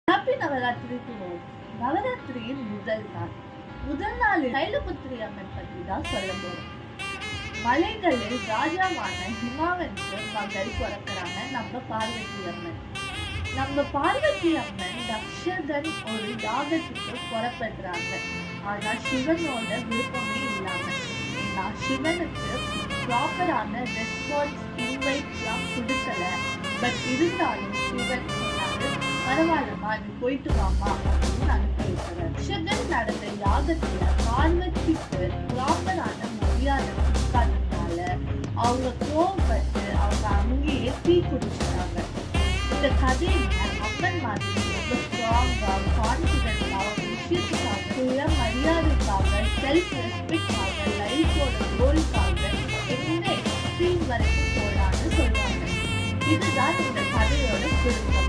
Happy Navratri to all. நவராத்திரியின் முதல் நாளில் கைலபுத்திரி அம்மன் பற்றி தான் சொல்ல போறோம். மலைகளில் ராஜாவான ஹிமாவனுக்கு மகள் பிறக்கிறாங்க நம்ம பார்வதி அம்மன். நம்ம பார்வதி அம்மன் தக்ஷகன் ஒரு யாகத்துக்கு புறப்படுறாங்க. ஆனா சிவனோட விருப்பமே இல்லாம, ஏன்னா சிவனுக்கு ப்ராப்பரான ரெஸ்பான்ஸ் இன்வைட் எல்லாம் கொடுக்கல. பட் இருந்தாலும் சிவன் சொன்னாரு, பரவாயில்லமா நீ போயிட்டு வாமா அப்படின்னு அனுப்பி வைக்கிறார். தக்ஷகன் நடந்த யாகத்துல பார்வதிக்கு ப்ராப்பரான மரியாதை கொடுக்காததுனால அவங்க கோவப்பட்டு அவங்க அங்கேயே தீ குடிச்சிட்டாங்க. இந்த கதையில அம்மன் மாதிரி ரொம்ப ஸ்ட்ராங்கா கான்பிடென்டா ஒரு விஷயத்துக்காக சுய மரியாதைக்காக செல்ஃப் ரெஸ்பெக்டாக லைஃபோட கோலுக்காக எந்த எக்ஸ்ட்ரீம் வரைக்கும் போலான்னு சொல்றாங்க. இதுதான் இந்த கதையோட சுருக்கம்.